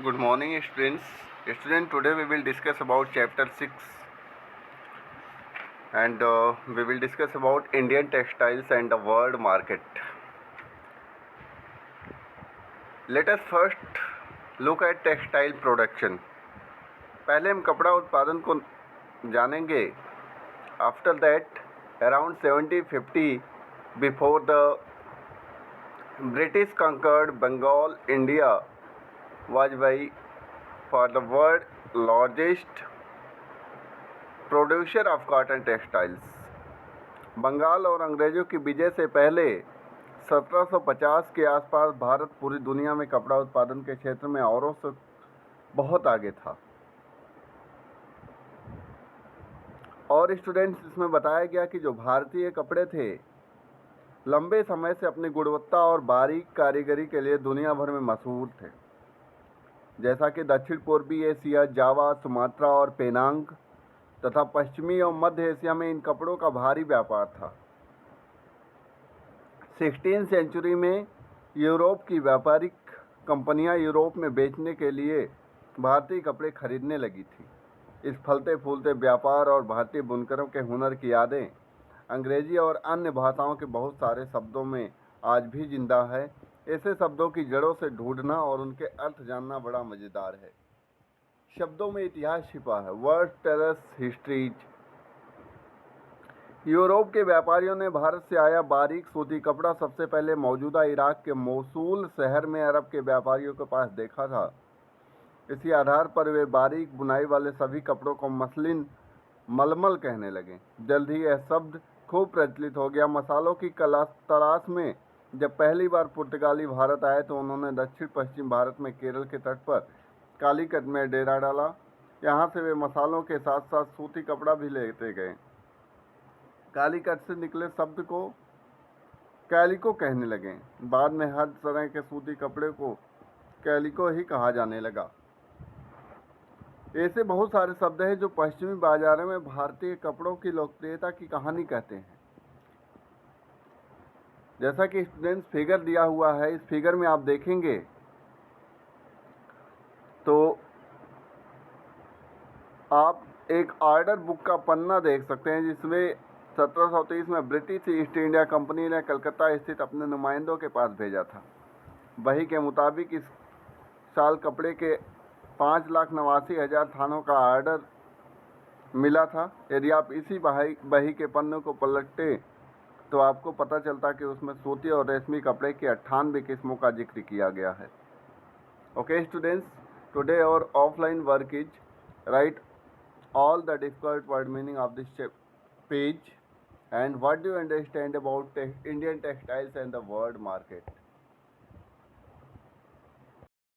Good morning, students. Today we will discuss about chapter 6 and we will discuss about Indian textiles and the world market. Let us first look at textile production. पहले हम कपड़ा उत्पादन को जानेंगे. After that, around 1750, before the British conquered Bengal, India was by for the world largest producer of cotton textiles. Bengal और अंग्रेज़ों की विजय से पहले 1750 के आसपास भारत पूरी दुनिया में कपड़ा उत्पादन के क्षेत्र में औरों से बहुत आगे था. और स्टूडेंट्स, इसमें बताया गया कि जो भारतीय कपड़े थे लंबे समय से अपनी गुणवत्ता और बारीक कारीगरी के लिए दुनिया भर में मशहूर थे. जैसा कि दक्षिण पूर्वी एशिया, जावा, सुमात्रा और पेनांग तथा पश्चिमी और मध्य एशिया में इन कपड़ों का भारी व्यापार था. 16वीं सेंचुरी में यूरोप की व्यापारिक कंपनियां यूरोप में बेचने के लिए भारतीय कपड़े खरीदने लगी थी. इस फलते फूलते व्यापार और भारतीय बुनकरों के हुनर की यादें अंग्रेजी और अन्य भाषाओं के बहुत सारे शब्दों में आज भी जिंदा है. ऐसे शब्दों की जड़ों से ढूंढना और उनके अर्थ जानना बड़ा मज़ेदार है. शब्दों में इतिहास छिपा है. Word tailors histories. यूरोप के व्यापारियों ने भारत से आया बारीक सूती कपड़ा सबसे पहले मौजूदा इराक के मोसूल शहर में अरब के व्यापारियों के पास देखा था. इसी आधार पर वे बारीक बुनाई वाले सभी कपड़ों को मसलिन मलमल कहने लगे. जल्द ही यह शब्द खूब प्रचलित हो गया. मसालों की तलाश में जब पहली बार पुर्तगाली भारत आए तो उन्होंने दक्षिण पश्चिम भारत में केरल के तट पर कालीकट में डेरा डाला. यहाँ से वे मसालों के साथ साथ सूती कपड़ा भी लेते गए. कालीकट से निकले शब्द को कैलिको कहने लगे. बाद में हर तरह के सूती कपड़े को कैलिको ही कहा जाने लगा. ऐसे बहुत सारे शब्द हैं जो पश्चिमी बाजारों में भारतीय कपड़ों की लोकप्रियता की कहानी कहते हैं. जैसा कि स्टूडेंट्स फिगर दिया हुआ है, इस फिगर में आप देखेंगे तो आप एक ऑर्डर बुक का पन्ना देख सकते हैं जिसमें 1730 में ब्रिटिश ईस्ट इंडिया कंपनी ने कलकत्ता स्थित अपने नुमाइंदों के पास भेजा था. वही के मुताबिक इस साल कपड़े के 5,89,000 थानों का ऑर्डर मिला था. यदि आप इसी बही के पन्नों को पलटते तो आपको पता चलता कि उसमें सूती और रेशमी कपड़े की 98 किस्मों का जिक्र किया गया है. ओके स्टूडेंट्स, टुडे और offline work is right all the difficult word meaning of this page and what do you understand about Indian textiles and the world market.